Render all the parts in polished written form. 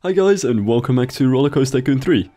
Hi guys, and welcome back to Rollercoaster Tycoon 3.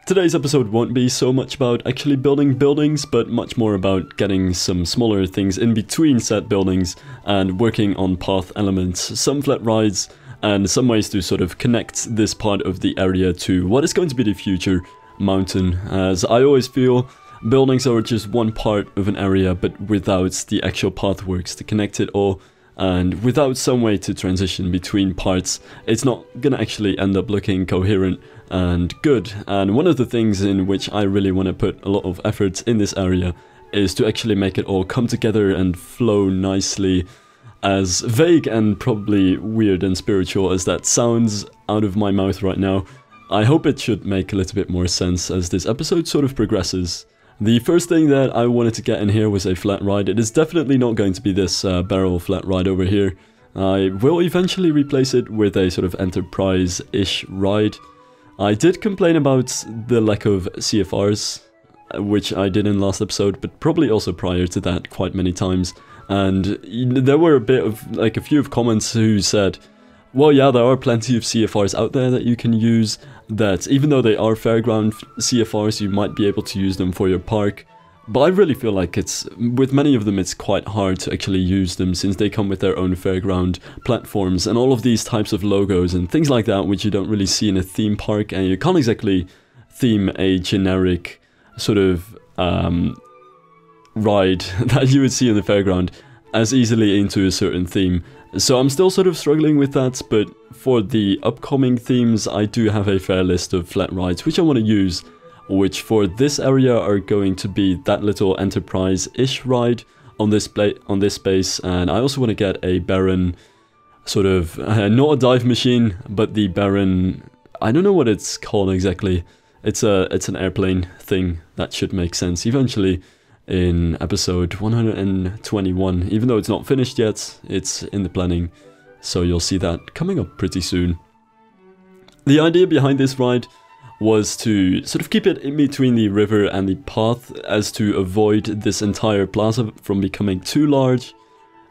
Today's episode won't be so much about actually building buildings, but much more about getting some smaller things in between set buildings and working on path elements, some flat rides, and some ways to sort of connect this part of the area to what is going to be the future mountain. As I always feel, buildings are just one part of an area, but without the actual pathworks to connect it all, and without some way to transition between parts, it's not gonna actually end up looking coherent and good. And one of the things in which I really want to put a lot of effort in this area is to actually make it all come together and flow nicely. As vague and probably weird and spiritual as that sounds out of my mouth right now, I hope it should make a little bit more sense as this episode sort of progresses. The first thing that I wanted to get in here was a flat ride. It is definitely not going to be this barrel flat ride over here. I will eventually replace it with a sort of enterprise-ish ride. I did complain about the lack of CFRs, which I did in last episode, but probably also prior to that quite many times. And there were a few comments who said, well, yeah, there are plenty of CFRs out there that you can use, that even though they are fairground CFRs, you might be able to use them for your park. But I really feel like with many of them, it's quite hard to actually use them since they come with their own fairground platforms and all of these types of logos and things like that, which you don't really see in a theme park, and you can't exactly theme a generic sort of ride that you would see in the fairground as easily into a certain theme. So I'm still sort of struggling with that, but for the upcoming themes, I do have a fair list of flat rides which I want to use, which for this area are going to be that little enterprise-ish ride on this space, and I also want to get a Baron sort of, not a dive machine, but the Baron, I don't know what it's called exactly. It's an airplane thing that should make sense eventually. In episode 121, even though it's not finished yet, it's in the planning, so you'll see that coming up pretty soon. The idea behind this ride was to sort of keep it in between the river and the path as to avoid this entire plaza from becoming too large,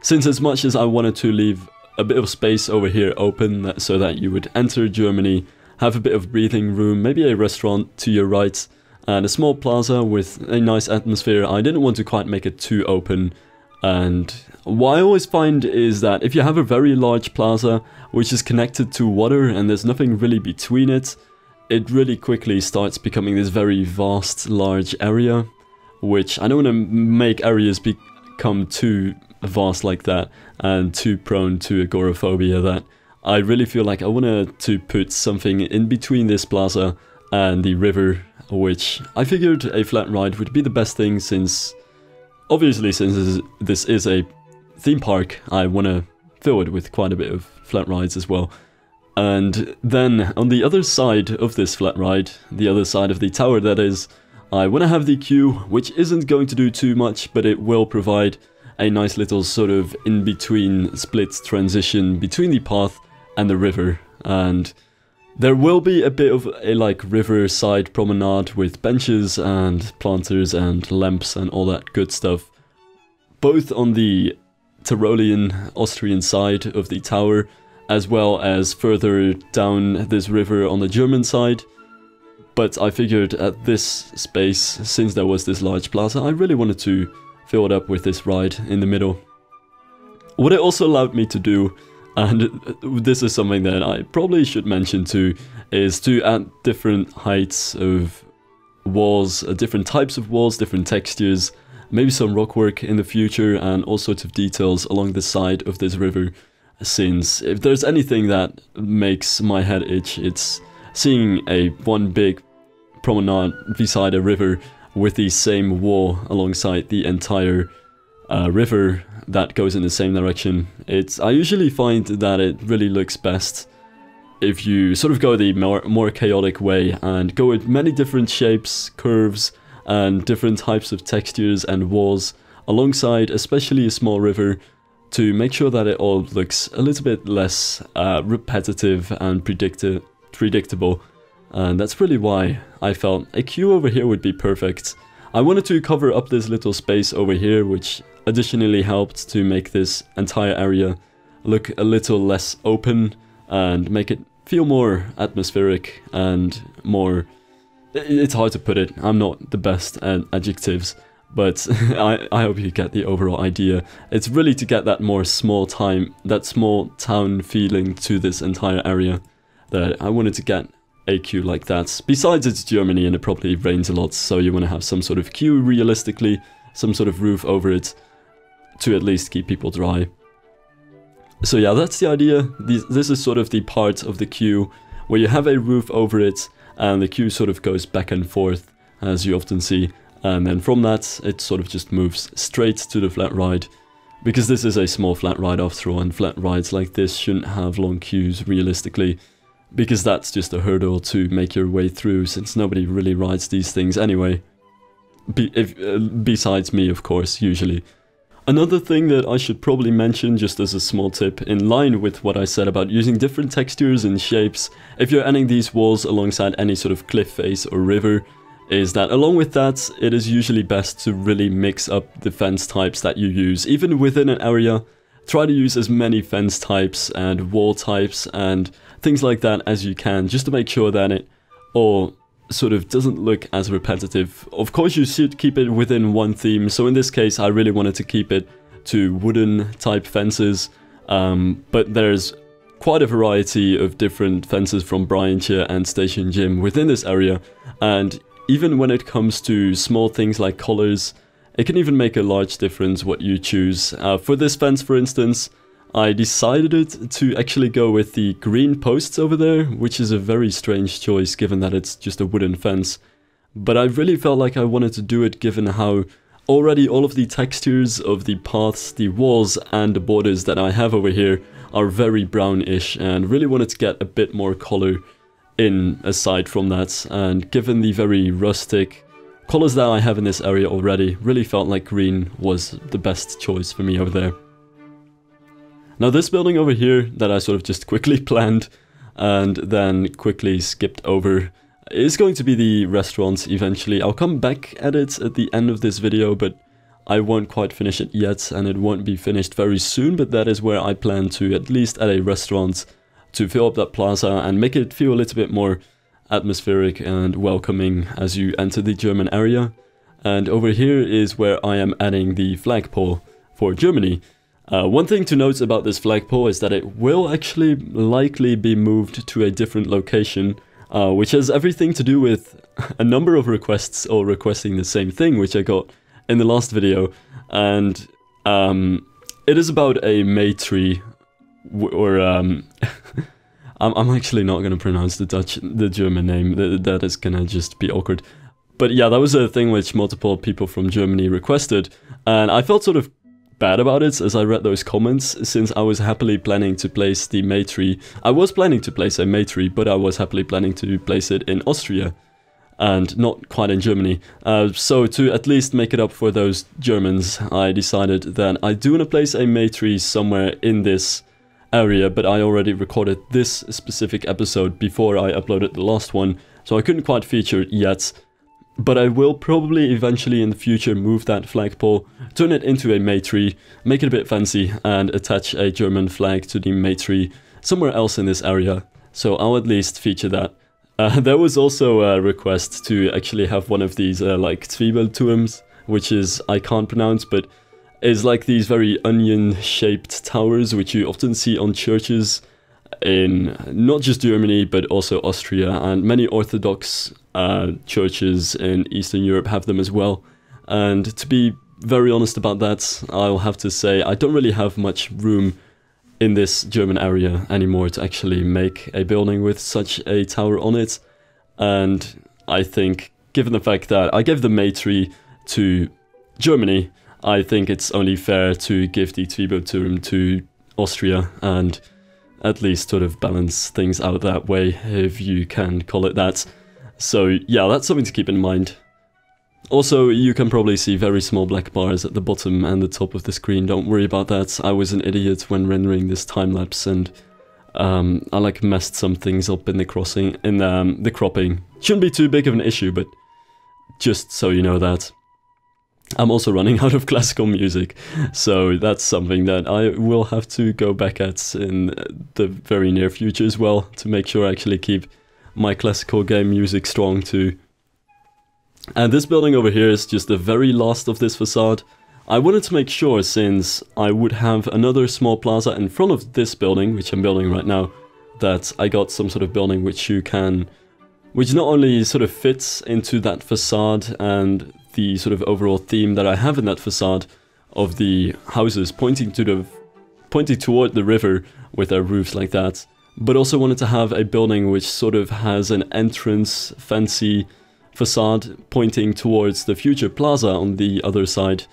since as much as I wanted to leave a bit of space over here open so that you would enter Germany, have a bit of breathing room, maybe a restaurant to your right, and a small plaza with a nice atmosphere. I didn't want to quite make it too open, and what I always find is that if you have a very large plaza which is connected to water and there's nothing really between it, it really quickly starts becoming this very vast, large area, which I don't want to make areas become too vast like that and too prone to agoraphobia. That I really feel like I wanted to put something in between this plaza and the river, which I figured a flat ride would be the best thing, since obviously since this is a theme park, I want to fill it with quite a bit of flat rides as well. And then on the other side of this flat ride, the other side of the tower that is, I want to have the queue, which isn't going to do too much, but it will provide a nice little sort of in-between split transition between the path and the river. And there will be a bit of a riverside promenade with benches and planters and lamps and all that good stuff, both on the Tyrolean Austrian side of the tower, as well as further down this river on the German side. But I figured at this space, since there was this large plaza, I really wanted to fill it up with this ride in the middle. What it also allowed me to do, and this is something that I probably should mention too, is to add different heights of walls, different types of walls, different textures, maybe some rockwork in the future, and all sorts of details along the side of this river, since if there's anything that makes my head itch, it's seeing one big promenade beside a river with the same wall alongside the entire river that goes in the same direction. I usually find that it really looks best if you sort of go the more chaotic way and go with many different shapes, curves, and different types of textures and walls alongside especially a small river, to make sure that it all looks a little bit less repetitive and predictable. And that's really why I felt a queue over here would be perfect. I wanted to cover up this little space over here, which additionally helped to make this entire area look a little less open and make it feel more atmospheric and more... It's hard to put it, I'm not the best at adjectives, but I hope you get the overall idea. It's really to get that more small town feeling to this entire area that I wanted to get a queue like that. Besides, it's Germany and it probably rains a lot, so you want to have some sort of queue realistically, some sort of roof over it to at least keep people dry. So yeah, that's the idea. This is sort of the part of the queue where you have a roof over it and the queue sort of goes back and forth, as you often see. And then from that, it sort of just moves straight to the flat ride. Because this is a small flat ride after all, and flat rides like this shouldn't have long queues realistically. Because that's just a hurdle to make your way through, since nobody really rides these things anyway. Besides me, of course, usually. Another thing that I should probably mention, just as a small tip, in line with what I said about using different textures and shapes, if you're adding these walls alongside any sort of cliff face or river, is that along with that, it is usually best to really mix up the fence types that you use. Even within an area, try to use as many fence types and wall types and things like that as you can, just to make sure that it all sort of doesn't look as repetitive. Of course you should keep it within one theme, so in this case I really wanted to keep it to wooden type fences, but there's quite a variety of different fences from Bryanshire and Station Gym within this area, and even when it comes to small things like colors, it can even make a large difference what you choose. For this fence, for instance, I decided to actually go with the green posts over there, which is a very strange choice given that it's just a wooden fence. But I really felt like I wanted to do it given how already all of the textures of the paths, the walls and the borders that I have over here are very brownish, and really wanted to get a bit more color in aside from that. And given the very rustic colors that I have in this area already, really felt like green was the best choice for me over there. Now this building over here that I sort of just quickly planned and then quickly skipped over is going to be the restaurant eventually. I'll come back at it at the end of this video, but I won't quite finish it yet and it won't be finished very soon, but that is where I plan to at least add a restaurant to fill up that plaza and make it feel a little bit more atmospheric and welcoming as you enter the German area. And over here is where I am adding the flagpole for Germany. One thing to note about this flagpole is that it will actually likely be moved to a different location, which has everything to do with a number of requests all requesting the same thing, which I got in the last video. And it is about a May tree, or I'm actually not going to pronounce the German name, that is going to just be awkward. But yeah, that was a thing which multiple people from Germany requested, and I felt sort of bad about it as I read those comments, since I was happily planning to place the May tree. I was planning to place a May tree, but I was happily planning to place it in Austria, and not quite in Germany. So to at least make it up for those Germans, I decided that I do want to place a May tree somewhere in this area, but I already recorded this specific episode before I uploaded the last one, so I couldn't quite feature it yet. But I will probably eventually in the future move that flagpole, turn it into a May tree, make it a bit fancy, and attach a German flag to the May tree somewhere else in this area. So I'll at least feature that. There was also a request to actually have one of these like Zwiebelturms, which is, I can't pronounce, but is like these very onion-shaped towers which you often see on churches in not just Germany but also Austria, and many Orthodox churches in Eastern Europe have them as well. And to be very honest about that, I'll have to say I don't really have much room in this German area anymore to actually make a building with such a tower on it. And I think, given the fact that I gave the May tree to Germany, I think it's only fair to give the Zwiebelturm to Austria and at least sort of balance things out that way, if you can call it that. So yeah, that's something to keep in mind. Also, you can probably see very small black bars at the bottom and the top of the screen, don't worry about that. I was an idiot when rendering this time-lapse, and I like messed some things up in the cropping. Shouldn't be too big of an issue, but just so you know that. I'm also running out of classical music, so that's something that I will have to go back at in the very near future as well, to make sure I actually keep my classical game music strong too. And this building over here is just the very last of this facade. I wanted to make sure, since I would have another small plaza in front of this building, which I'm building right now, that I got some sort of building which not only sort of fits into that facade and the sort of overall theme that I have in that facade of the houses pointing toward the river with their roofs like that, but also wanted to have a building which sort of has an entrance fancy facade pointing towards the future plaza on the other side.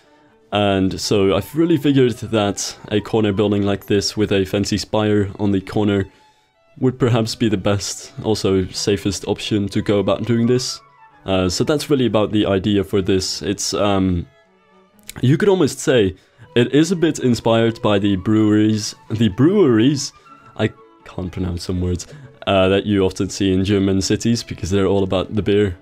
And so I've really figured that a corner building like this with a fancy spire on the corner would perhaps be the best, also safest option to go about doing this. So that's really about the idea for this. It's, you could almost say, it is a bit inspired by the breweries, I can't pronounce some words, that you often see in German cities, because they're all about the beer.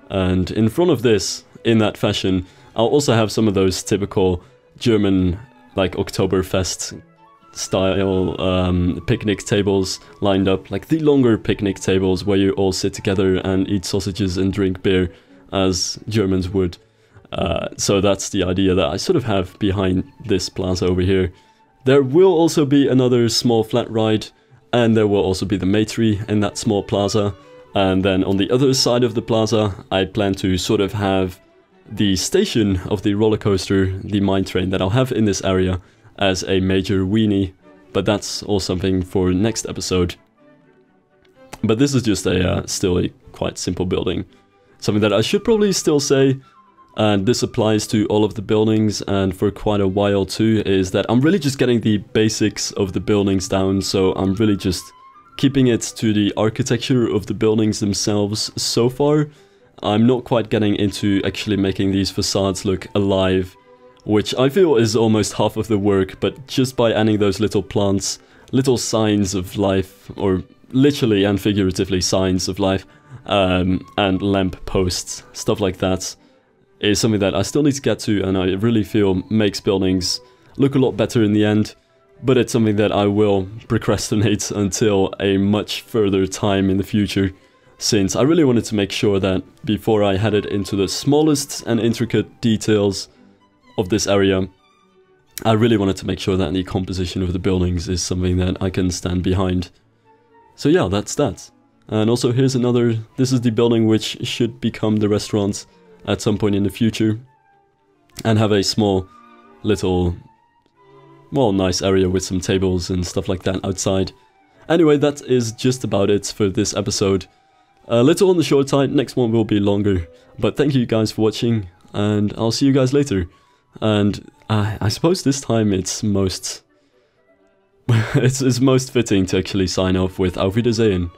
And in front of this, in that fashion, I'll also have some of those typical German, like Oktoberfest style picnic tables lined up, like the longer picnic tables where you all sit together and eat sausages and drink beer as Germans would. So that's the idea that I sort of have behind this plaza over here. There will also be another small flat ride, and there will also be the Maytree in that small plaza. And then on the other side of the plaza, I plan to sort of have the station of the roller coaster, the mine train that I'll have in this area, as a major weenie, but that's all something for next episode. But this is just a still a quite simple building. Something that I should probably still say, and this applies to all of the buildings and for quite a while too, is that I'm really just getting the basics of the buildings down, so I'm really just keeping it to the architecture of the buildings themselves so far. I'm not quite getting into actually making these facades look alive, which I feel is almost half of the work, but just by adding those little plants, little signs of life, or literally and figuratively signs of life, and lamp posts, stuff like that, is something that I still need to get to, and I really feel makes buildings look a lot better in the end, but it's something that I will procrastinate until a much further time in the future, since I really wanted to make sure that before I headed into the smallest and intricate details of this area, I really wanted to make sure that the composition of the buildings is something that I can stand behind. So yeah, that's that. And also here's another, this is the building which should become the restaurant at some point in the future, and have a small little, well, nice area with some tables and stuff like that outside. Anyway, that is just about it for this episode. A little on the short side, next one will be longer, but thank you guys for watching, and I'll see you guys later. And I suppose this time it's most it's most fitting to actually sign off with Auf Wiedersehen.